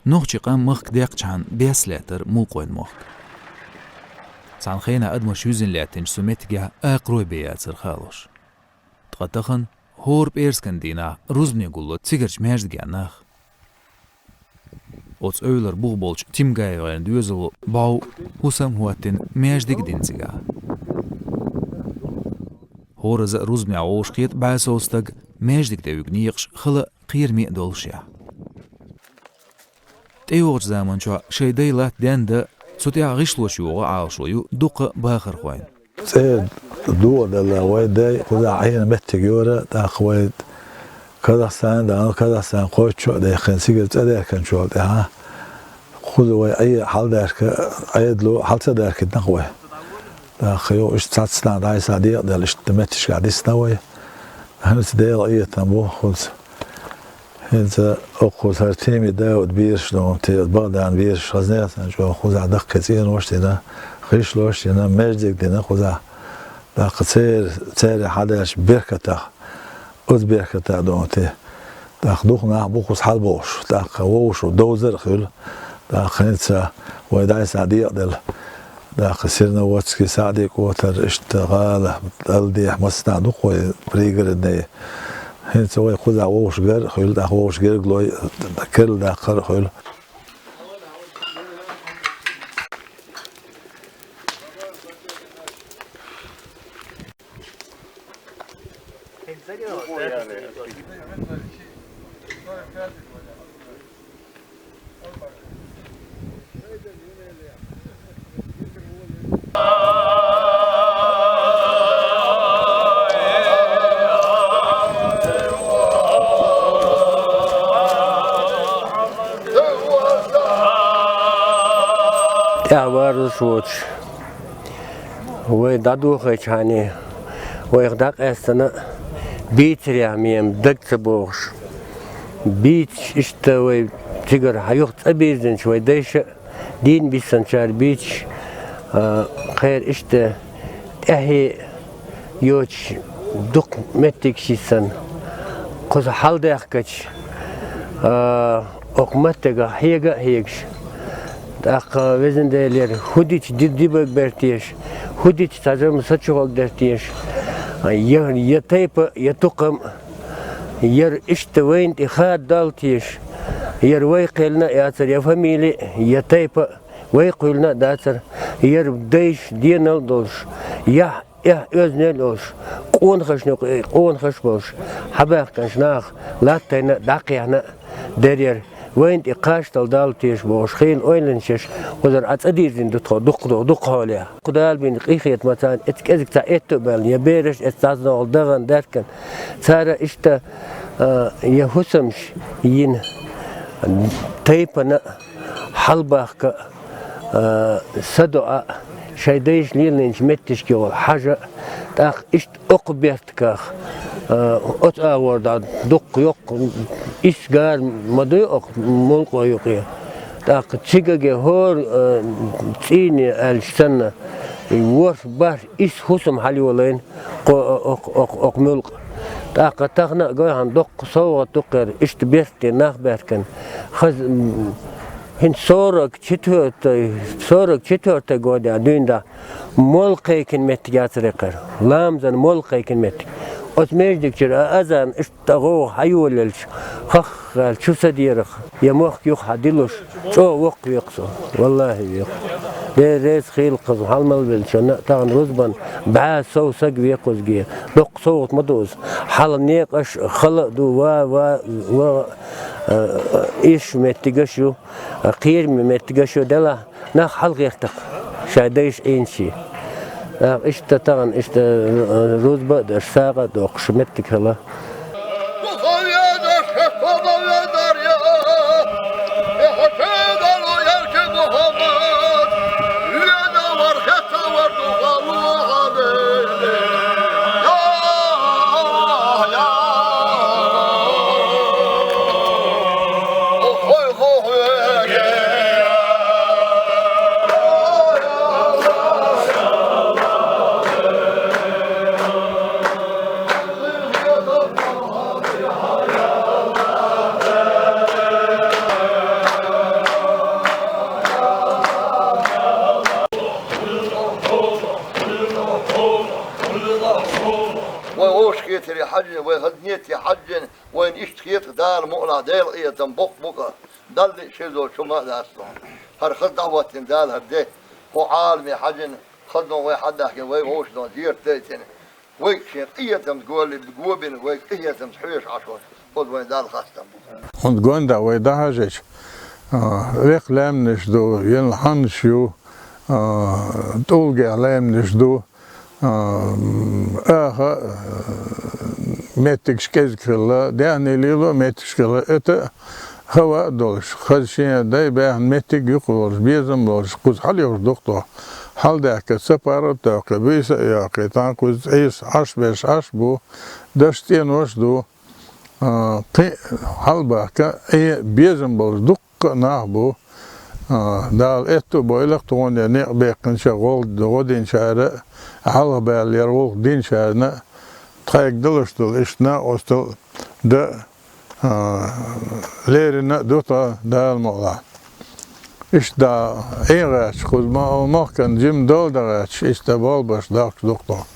نوخشقا مخك ديقشان 5 لتر موقوين مخك سان خينا أدمش يوزن لاتن سومتجا أقروي بياتر خالوش تقطخن هور بيرسكن دينا روزبني قولو تسيجرش مهجدجا ناخ Ots öyler buğbolç timgayvaren düözülü bau husam huatin mejdik dinziga. Horazı ruzmya oğuşkiyet bäse ostag mejdik de ügniyekş xılı qiyirmi dolşya. Teyoğuç zamança şeydeyla dende sutya gışloş yoğu ağışoyu duqı bağır xoyn. دو دلا ويدي خذ عين متجورة تاخويد كازاخستان ده كازاخستان قوي شو ده خنسيجر تأدي كان شو ده ها خذ وي أي حال ده أيد له حال ده كده نقوي ده خيو إيش تاتسنا ده يساعدي ده إيش تمتش قاعد يستوي هنس ده أي تنبو خذ هنس أخذ هرتيمي ده ودبيرش لو تبغى بيرش خزنة شو خذ عدق كثير وش ده خيش لوش ده مجدك ده خذ ده قصير حداش بركته أز بركته دونته ده خدوخنا بوخس حلبوش ده خوش ودوزر خيل ده خنيتسا ويدعي سعديق ده خسرنا واتسكي سعديق وتر اشتغال الدي حمسنا دوخوي بريجر الدي هنتسا وي خذ ووش جر خيل ده ووش جر جلوي كل ده قر خيل أعوار صوت ويدادو خيشاني ويغدق أستنا بيت رياميم دكت بوش بيت اشتوي تيجر حيوخت أبيزن شوي ديش دين بيسنشار بيت خير اشت أهي يوش دق متك شيسن قص حال داخكش أقمتك هيجش أخ وزن دليل هوديش ديبك برتيش هوديش تجرم ساتشوك درتيش يتيب يتقم ير اشتوين إخاد دالتيش ير ويقلنا ياتر يا فاميلي يتيب ويقلنا داتر ير ديش دينال دوش يا أزنل دوش قون خش بوش حباك كنشناخ لا تينا داقينا درير وين إقاش تلدالتيش بوش خين أويلنشش وذر أتأديزين دق هوليا قدال بين قيخية مثلا إتكازك تأتبال يبيرش إستازنا والدغن داركن سارة إشتا يهسمش ين تيبنا حلباك صدقاء شايديش ليلنش متش كيول حاجة تاخ إشت أقبيرتكاخ أتأورد دق يق إسقار مدوق ملك ويقيا تاخ تيجي هور تيني السنة يورف باش إس حسم حالي ولين أق ملك تاخ تاخنا جاي دق صوت دقر إشت بيرتي ناخ بيركن خز هن صورك چطور تقول يا ديندا ملقي كلمة جاتريقر لامزن ملقي كلمة أتمنى كتير أذن اشتغوا حيولش خال شو صديرك يا مخ يخ حدلوش شو وق يقصو والله يق ده رئيس خيل قز حلمل بالشنا تان رزبان بعد سو سق يقص جي دق صوت مدوز حال نيقش خلق دو و إيش متجشوا قير متجشوا دلا نخ حلق يختق شاديش إنشي إشت طبعا إشت روزبا در ساقة دوق شمتك هلا نيتري حجن وين نيتي حجن وين اشتخيت دار مؤنا ديل ايتم بق دل شزو شما داستون هر خد دعوة دال هردي هو عالمي حجن خدنا وين حد يحكي وين هوش دون دير تيتن وين شيء ايتم تقول لي بقوبين وين ايتم تحويش عشان خد وين دال خاستم خد جوندا وين دهجش رقلام نشدو ينحنشيو تولجي علام نشدو متكش كذكلا دعني ليلو متكش كلا إتا هوا دولش خدشين داي باه متك يقولش بيزم دولش كوز حال يوش دكتور حال داك سبارة داك بيس يا قيتان كوز إيس عش بيش عش بو دشتين وش دو حال باكا إيه بيزم دولش دك ناهبو دال اتو boyliq tuğun ne beqinçe gol godin şare hal belyer ol din şarına tayıqdılışdıl işna ostul da lerine dota dalmola işte eğer kuzma olmak kan jim dolda işte bol baş dak doktor